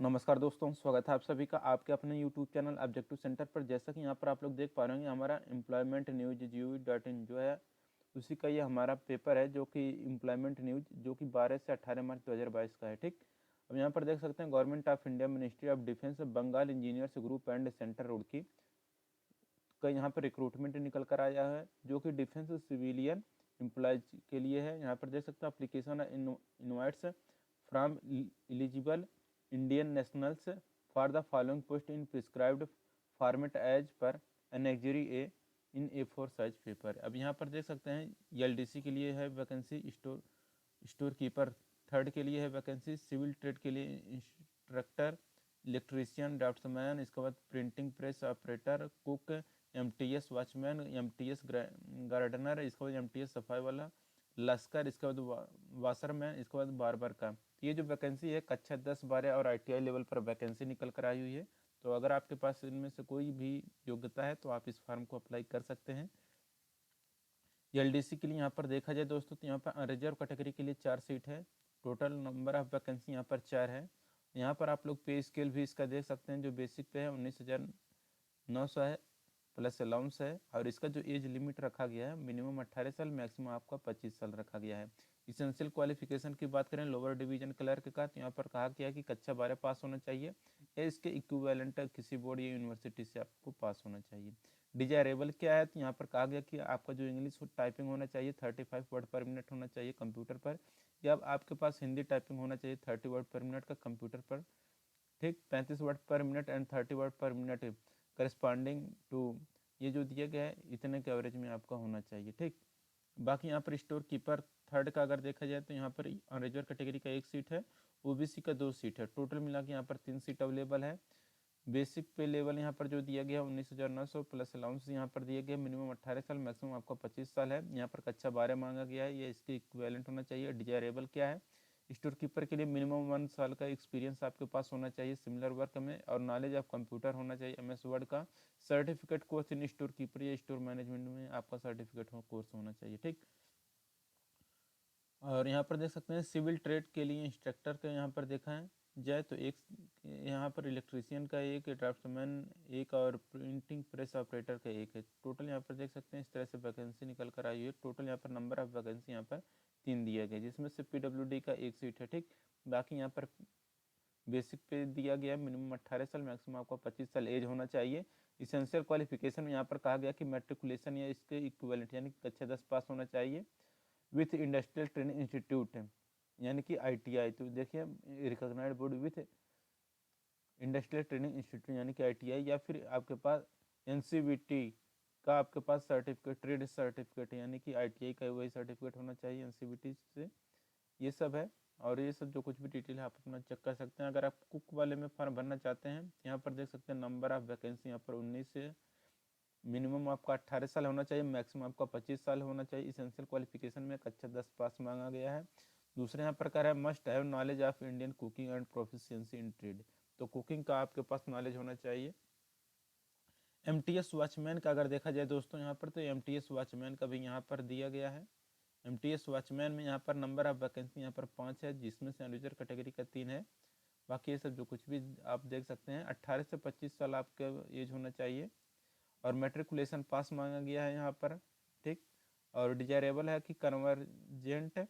नमस्कार दोस्तों, स्वागत है आप सभी का आपके अपने यूट्यूब चैनल ऑब्जेक्टिव सेंटर पर। जैसा कि यहाँ पर आप लोग देख पा रहे होंगे, हमारा एम्प्लॉयमेंट न्यूज GOV.in जो है उसी का ये हमारा पेपर है, जो कि एम्प्लॉयमेंट न्यूज जो कि 12 से 18 मार्च 2022 का है। ठीक, अब यहाँ पर देख सकते हैं government of India, ministry of defence, Bengal engineers group and centre Roorkee का यहाँ पर रिक्रूटमेंट निकल कर आया है, जो कि डिफेंस सिविलियन एम्प्लॉयज के लिए है। यहाँ पर देख सकते हैं application invites from eligible Indian nationals for the following post in prescribed format as per annexure A in A4 size paper. अब यहाँ पर देख सकते हैं LDC के लिए है वैकेंसी, स्टोर कीपर थर्ड के लिए है वैकेंसी, सिविल ट्रेड के लिए इंस्ट्रक्टर, इलेक्ट्रीशियन, ड्राफ्ट्समैन, इसके बाद printing press operator, cook, MTS watchman, MTS gardener, इसके बाद MTS सफाई वाला, लश्कर, इसके बाद वाशरमैन, इसके बाद बार्बर का। ये जो वैकेंसी है कक्षा 10, 12 और ITI लेवल पर वैकेंसी निकल कर आई हुई है। तो अगर आपके पास इनमें से कोई भी योग्यता है तो आप इस फॉर्म को अप्लाई कर सकते हैं। LDC के लिए यहाँ पर देखा जाए दोस्तों, तो यहाँ पर रिजर्व कैटेगरी के लिए 4 सीट है। टोटल नंबर ऑफ वैकेंसी यहाँ पर 4 है। यहाँ पर आप लोग पे स्केल भी इसका देख सकते हैं, जो बेसिक पे है 19,900 है, प्लस अलाउंस है। और इसका जो एज लिमिट रखा गया है मिनिमम 18 साल, मैक्सिमम आपका 25 साल रखा गया है। इसेंशियल क्वालिफिकेशन की बात करें लोअर डिवीजन क्लर्क का, तो यहाँ पर कहा गया है कि कक्षा 12 पास होना चाहिए या इसके इक्विवेलेंट किसी बोर्ड या यूनिवर्सिटी से आपको पास होना चाहिए। डिजायरेबल क्या है, तो यहाँ पर कहा गया कि आपका जो इंग्लिश टाइपिंग होना चाहिए 35 वर्ड पर मिनट होना चाहिए कंप्यूटर पर, या आपके पास हिंदी टाइपिंग होना चाहिए 30 वर्ड पर मिनट का कंप्यूटर पर। ठीक, 35 वर्ड पर मिनट एंड 30 वर्ड पर मिनट करस्पॉन्डिंग टू ये जो दिया गया है इतने के एवरेज में आपका होना चाहिए। ठीक, बाकी यहाँ पर स्टोर कीपर थर्ड का अगर देखा जाए तो यहाँ पर रिजर्व कैटेगरी का 1 सीट है, OBC का 2 सीट है। टोटल मिला के यहाँ पर 3 सीट अवेलेबल है। बेसिक पे लेवल यहाँ पर जो दिया गया 19,900 प्लस अलाउंस यहाँ पर दिया गया, मिनिमम 18 साल, मैक्सिमम आपका 25 साल है। यहाँ पर कक्षा 12 मांगा गया है, ये इसके इक्विवेलेंट होना चाहिए। डिजायरेबल क्या है, स्टोर कीपर के लिए मिनिमम 1 साल का एक्सपीरियंस आपके पास होना चाहिए सिमिलर वर्क में, और नॉलेज ऑफ कंप्यूटर होना चाहिए MS वर्ड का। Certificate course in store keeper या स्टोर मैनेजमेंट में आपका सर्टिफिकेट कोर्स होना चाहिए। ठीक, और यहाँ पर देख सकते हैं सिविल ट्रेड के लिए इंस्ट्रक्टर का यहाँ पर देखा है जाए तो एक यहाँ पर इलेक्ट्रीशियन का 1, ड्राफ्ट्समैन 1 और प्रिंटिंग प्रेस ऑपरेटर का 1 है। टोटल यहाँ पर देख सकते हैं इस तरह से वैकेंसी निकल कर आई है। टोटल यहाँ पर नंबर ऑफ वैकेंसी यहाँ पर 3 दिया गया, जिसमें से PWD का 1 सीट है। ठीक, बाकी यहाँ पर बेसिक पे दिया गया मिनिमम 18 साल, मैक्सिमम आपका 25 साल एज होना चाहिए। इसेंशियल क्वालिफिकेशन में यहाँ पर कहा गया कि मैट्रिकुलेशन या इसके इक्विवेलेंट यानी कक्षा 10 पास होना चाहिए विथ इंडस्ट्रियल ट्रेनिंग इंस्टीट्यूट यानी कि ITI। तो देखिए recognised board with industrial training institute यानी कि ITI, या फिर आपके पास NCVT का आपके पास सर्टिफिकेट, ट्रेड सर्टिफिकेट यानी कि ITI का वही सर्टिफिकेट होना चाहिए NCVT से। ये सब है, और ये सब जो कुछ भी डिटेल है आप अपना चेक कर सकते हैं। अगर आप कुक वाले में फॉर्म भरना चाहते हैं, यहाँ पर देख सकते हैं नंबर ऑफ वैकेंसी यहाँ पर 19 से मिनिमम आपका 18 साल होना चाहिए, मैक्सिमम आपका 25 साल होना चाहिए। इसेंशियल क्वालिफिकेशन में कक्षा 10 पास मांगा गया है। दूसरे यहाँ प्रकार है must have knowledge of Indian cooking and proficiency in trade, तो कुकिंग का आपके पास नॉलेज होना चाहिए। MTS वॉचमैन का अगर देखा जाए दोस्तों यहाँ पर, तो MTS वॉचमैन का भी यहाँ पर दिया गया है। MTS वॉचमैन में यहाँ पर नंबर ऑफ वैकेंसी यहाँ पर 5 है, जिसमें से रिजर्व कैटेगरी का 3 है। बाकी ये सब जो कुछ भी आप देख सकते हैं 18 से 25 साल आपका एज होना चाहिए, और मैट्रिकुलेशन पास मांगा गया है यहाँ पर। ठीक, और डिजायरेबल है कि convergent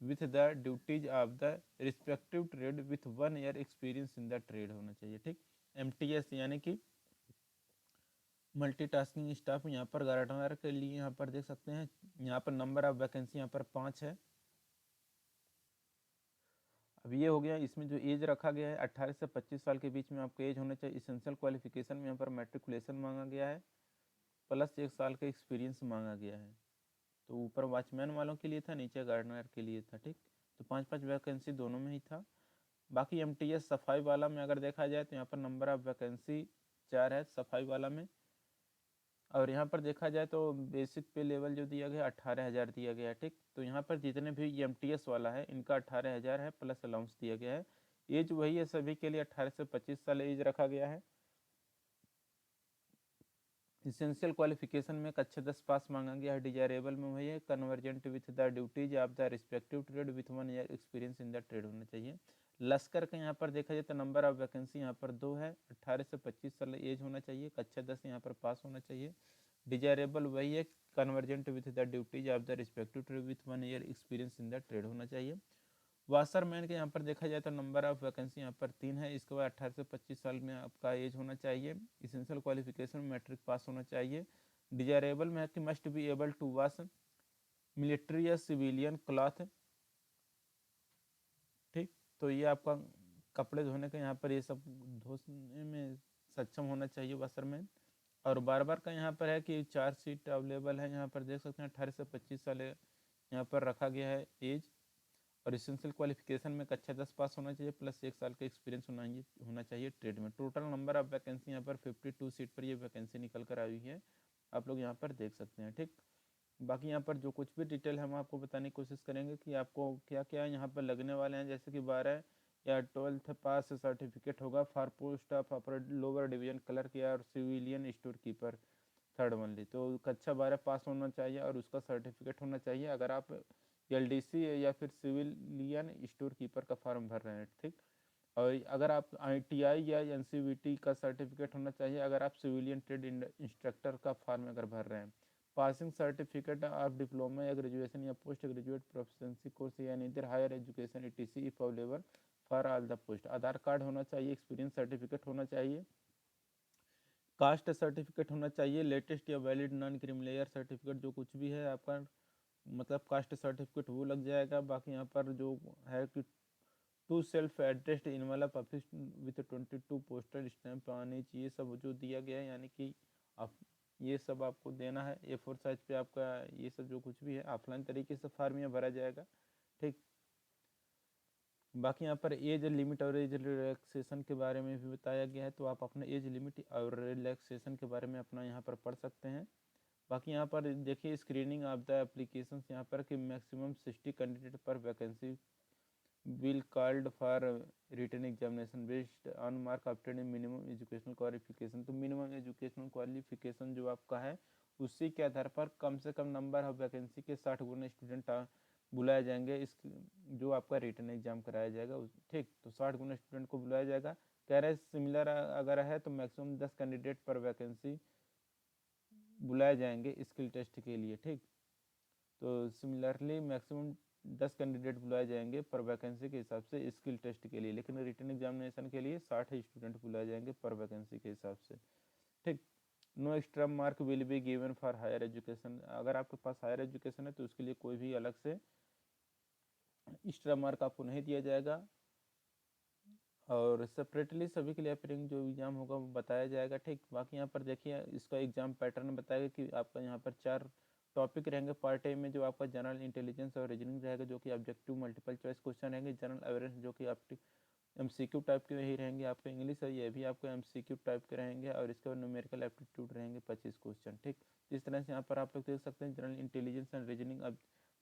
with the duties of the respective trade with 1 year experience in the trade होना चाहिए। ठीक, MTS यानी कि मल्टीटास्किंग स्टाफ यहाँ पर गार्डनर के लिए यहाँ पर देख सकते हैं, यहाँ पर नंबर ऑफ वैकेंसी यहाँ पर 5 है। अब ये हो गया, इसमें जो एज रखा गया है 18 से 25 साल के बीच में आपका एज होना चाहिए। इसेंशियल क्वालिफिकेशन में यहाँ पर मैट्रिकुलेशन मांगा गया है, प्लस 1 साल का एक्सपीरियंस मांगा गया है। तो ऊपर वॉचमैन वालों के लिए था, नीचे गार्डनर के लिए था। ठीक, तो 5-5 वैकेंसी दोनों में ही था। बाकी MTS सफाई वाला में अगर देखा जाए तो यहाँ पर नंबर ऑफ वैकेंसी 4 है सफाई वाला में, और यहाँ पर देखा जाए तो बेसिक पे लेवल जो दिया गया 18,000 दिया गया है। ठीक, तो यहाँ पर जितने भी MTS वाला है इनका 18,000 है, प्लस अलाउंस दिया गया है। एज वही है सभी के लिए, 18 से 25 साल एज रखा गया है। इसेंशियल क्वालिफिकेशन में कक्षा 10 पास मांगा गया है। डिजायरेबल में वही है convergent with the duties of the respective trade with 1 year experience in the trade होना चाहिए। लश्कर का यहाँ पर देखा जाए तो नंबर ऑफ वैकेंसी यहाँ पर 2 है। 18 से 25 साल एज होना चाहिए, कक्षा 10 यहाँ पर पास होना चाहिए। डिजायरेबल वही है, convergent with the duties of the respective trade with 1 year experience in the trade होना चाहिए। वाशरमैन के यहाँ पर देखा जाए तो नंबर ऑफ वैकेंसी यहाँ पर 3 है। इसके बाद 18 से 25 साल में आपका एज होना चाहिए। इसेंशियल क्वालिफिकेशन मैट्रिक पास होना चाहिए। डिजायरेबल में है कि must be able to wash military या सिविलियन क्लॉथ। ठीक, तो ये आपका कपड़े धोने का यहाँ पर ये सब धोने में सक्षम होना चाहिए वाशरमैन। और बार बार का यहाँ पर है कि 4 सीट अवेलेबल है, यहाँ पर देख सकते हैं 18 से 25 साल यहाँ पर रखा गया है एज। और इसेंशियल क्वालिफिकेशन में कक्षा 10 पास होना चाहिए प्लस 1 साल का एक्सपीरियंस होना चाहिए ट्रेड में। टोटल नंबर ऑफ वैकेंसी यहाँ पर 52 सीट पर ये वैकेंसी निकल कर आई है, आप लोग यहाँ पर देख सकते हैं। ठीक, बाकी यहाँ पर जो कुछ भी डिटेल हम आपको बताने की कोशिश करेंगे कि आपको क्या क्या यहाँ पर लगने वाले हैं, जैसे कि 12 या 12th पास सर्टिफिकेट होगा for post of upper lower division clerk या स्टोर कीपर थर्ड ओनली। तो कक्षा 12 पास होना चाहिए और उसका सर्टिफिकेट होना चाहिए अगर आप LDC या फिर सिविलियन स्टोर कीपर का फॉर्म भर रहे हैं। ठीक, और अगर आप ITI या NCVT का सर्टिफिकेट होना चाहिए अगर आप सिविलियन ट्रेड इंस्ट्रक्टर का फॉर्म अगर भर रहे हैं। पासिंग सर्टिफिकेट ऑफ डिप्लोमा या ग्रेजुएशन या पोस्ट ग्रेजुएट प्रोफिशिएंसी कोर्स या neither higher education ETC if available for all the post. Aadhaar card होना चाहिए, एक्सपीरियंस सर्टिफिकेट होना चाहिए, कास्ट सर्टिफिकेट होना चाहिए, लेटेस्ट या वैलिड नॉन क्रिमिलेयर सर्टिफिकेट जो कुछ भी है आपका मतलब कास्ट सर्टिफिकेट वो लग जाएगा। बाकी यहाँ पर जो है कि 2 self addressed envelope office with 22 postal stamp आने चाहिए, सब जो दिया गया है यानी कि आप ये सब आपको देना है। A4 साइज पे आपका ये सब जो कुछ भी है ऑफलाइन तरीके से फॉर्म में भरा जाएगा। ठीक, बाकी यहाँ पर एज लिमिट और एज रिलैक्सेशन के बारे में भी बताया गया है, तो आप अपना एज लिमिट और रिलैक्सेशन के बारे में अपना यहाँ पर पढ़ सकते हैं। बाकी यहाँ पर देखिए स्क्रीनिंग ऑफ द एप्लीकेशन यहाँ पर कि मैक्सिमम 60 कैंडिडेट पर vacancy will called for written examination based on mark obtained in minimum educational qualification। तो मिनिमम एजुकेशनल क्वालिफिकेशन जो आपका है उसी के आधार पर कम से कम नंबर ऑफ वैकेंसी के 60 गुना स्टूडेंट बुलाए जाएंगे, इस जो आपका रिटन एग्जाम कराया जाएगा। ठीक, तो 60 गुना स्टूडेंट को बुलाया जाएगा। कह रहे सिमिलर अगर है तो मैक्सिमम 10 कैंडिडेट पर वैकेंसी बुलाए जाएंगे स्किल टेस्ट के लिए। ठीक, तो सिमिलरली मैक्सिमम 10 कैंडिडेट बुलाए जाएंगे पर वैकेंसी के हिसाब से स्किल टेस्ट के लिए, लेकिन रिटन एग्जामिनेशन के लिए 60 स्टूडेंट बुलाए जाएंगे पर वैकेंसी के हिसाब से। ठीक, no extra mark will be given for higher education. अगर आपके पास हायर एजुकेशन है तो उसके लिए कोई भी अलग से एक्स्ट्रा मार्क आपको नहीं दिया जाएगा। और सेपरेटली सभी के लिए अपेयरिंग जो एग्ज़ाम होगा वो बताया जाएगा। ठीक, बाकी यहाँ पर देखिए इसका एग्ज़ाम पैटर्न बताएगा कि आपका यहाँ पर 4 टॉपिक रहेंगे पार्ट ए में, जो आपका जनरल इंटेलिजेंस और रीजनिंग रहेगा जो कि ऑब्जेक्टिव मल्टीपल चॉइस क्वेश्चन रहेंगे। जनरल अवेयरनेस जो कि आपकी MCQ टाइप के ही रहेंगे। आपका इंग्लिश है ये भी आपको MCQ टाइप के रहेंगे। और इसके बाद न्यूमेरिकल एप्टीट्यूड रहेंगे 25 क्वेश्चन। ठीक, इस तरह से यहाँ पर आप लोग देख सकते हैं जनरल इंटेलिजेंस एंड रीजनिंग अब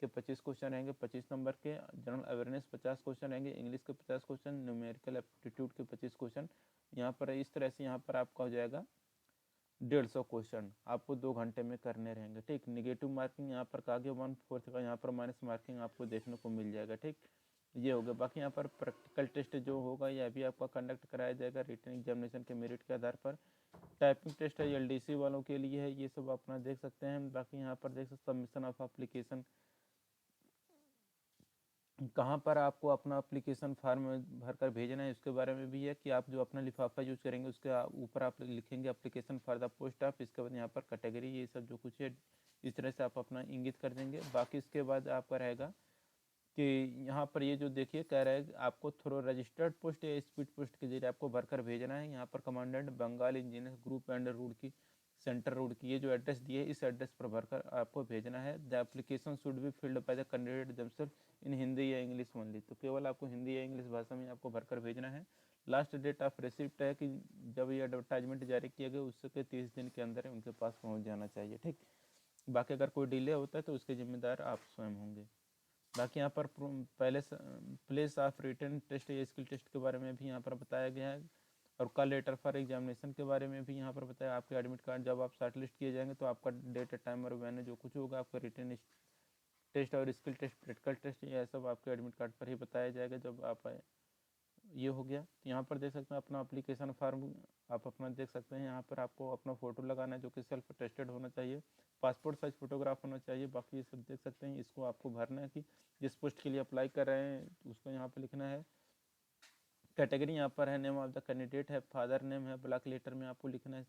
के 25 क्वेश्चन रहेंगे 25 नंबर के, जनरल अवेयरनेस 50 क्वेश्चन रहेंगे, इंग्लिश के 50 क्वेश्चन, न्यूमेरिकल एप्टीट्यूड के 25 क्वेश्चन। यहाँ पर इस तरह से यहाँ पर आपका हो जाएगा 150 क्वेश्चन आपको 2 घंटे में करने रहेंगे। ठीक, निगेटिव मार्किंग यहाँ पर कहा गया 1/4 का, यहाँ पर माइनस मार्किंग आपको देखने को मिल जाएगा। ठीक, ये हो गया। बाकी यहाँ पर प्रैक्टिकल टेस्ट जो होगा यह भी आपका कंडक्ट कराया जाएगा रिटन एग्जामिनेशन के मेरिट के आधार पर। टाइपिंग टेस्ट है LDC वालों के लिए है, ये सब अपना देख सकते हैं। बाकी यहाँ पर देख सकते सबमिशन ऑफ एप्लीकेशन कहाँ पर आपको अपना एप्लीकेशन फॉर्म भरकर भेजना है उसके बारे में भी है कि आप जो अपना लिफाफा यूज़ करेंगे उसके ऊपर आप लिखेंगे application for the post of. इसके बाद यहाँ पर कैटेगरी ये सब जो कुछ है इस तरह से आप अपना इंगित कर देंगे। बाकी इसके बाद आपका रहेगा कि यहाँ पर ये जो देखिए कह रहा है आपको थ्रो रजिस्टर्ड पोस्ट या स्पीड पोस्ट के जरिए आपको भरकर भेजना है। यहाँ पर commandant Bengal engineer group and Roorkee centre Roorkee, ये जो एड्रेस दिए इस एड्रेस पर भरकर आपको भेजना है। The application should be filled by the candidate themselves in Hindi या इंग्लिश ओनली। तो केवल आपको हिंदी या इंग्लिश भाषा में आपको भरकर भेजना है। लास्ट डेट ऑफ रिसिप्ट है कि जब ये एडवर्टाइजमेंट जारी किया गया उसके 30 दिन के अंदर उनके पास पहुँच जाना चाहिए। ठीक, बाकी अगर कोई डिले होता है तो उसके जिम्मेदार आप स्वयं होंगे। बाकी यहाँ पर पहले प्लेस ऑफ रिटन टेस्ट या स्किल टेस्ट के बारे में भी यहाँ पर बताया गया है। और कल लेटर फॉर एग्जामिनेशन के बारे में भी यहाँ पर बताया। आपके एडमिट कार्ड जब आप शॉर्ट लिस्ट किए जाएंगे तो आपका डेट टाइम और वेन्यू जो कुछ होगा आपका रिटन टेस्ट और स्किल टेस्ट प्रैक्टिकल टेस्ट यह सब आपके एडमिट कार्ड पर ही बताया जाएगा जब आप ये हो गया। तो यहाँ पर देख सकते हैं अपना एप्लीकेशन फॉर्म आप अपना देख सकते हैं। यहाँ पर आपको अपना फ़ोटो लगाना है जो कि सेल्फ अटेस्टेड होना चाहिए, पासपोर्ट साइज फ़ोटोग्राफ होना चाहिए। बाकी ये सब देख सकते हैं। इसको आपको भरना है कि जिस पोस्ट के लिए अप्लाई कर रहे हैं उसको यहाँ पर लिखना है। कैटेगरी यहाँ पर है, नेम ऑफ द कैंडिडेट है, फादर नेम है, ब्लॉक लेटर में आपको लिखना है।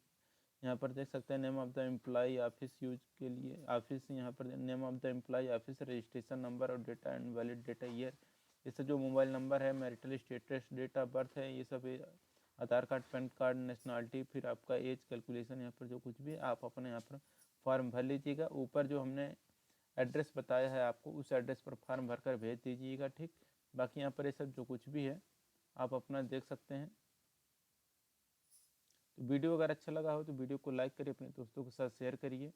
यहाँ पर देख सकते हैं name of the employ, office use के लिए ऑफिस, यहाँ पर name of the employ, office, registration number और data and valid data year. इससे जो मोबाइल नंबर है, marital status, date of birth है, ये सब Aadhaar card, PAN card, nationality, फिर आपका एज कैलकुलेशन, यहाँ पर जो कुछ भी आप अपने यहाँ पर फॉर्म भर लीजिएगा। ऊपर जो हमने एड्रेस बताया है आपको उस एड्रेस पर फॉर्म भर कर भेज दीजिएगा, ठीक। बाकी यहाँ पर ये सब जो कुछ भी है आप अपना देख सकते हैं। तो वीडियो अगर अच्छा लगा हो तो वीडियो को लाइक करिए, अपने दोस्तों के साथ शेयर करिए।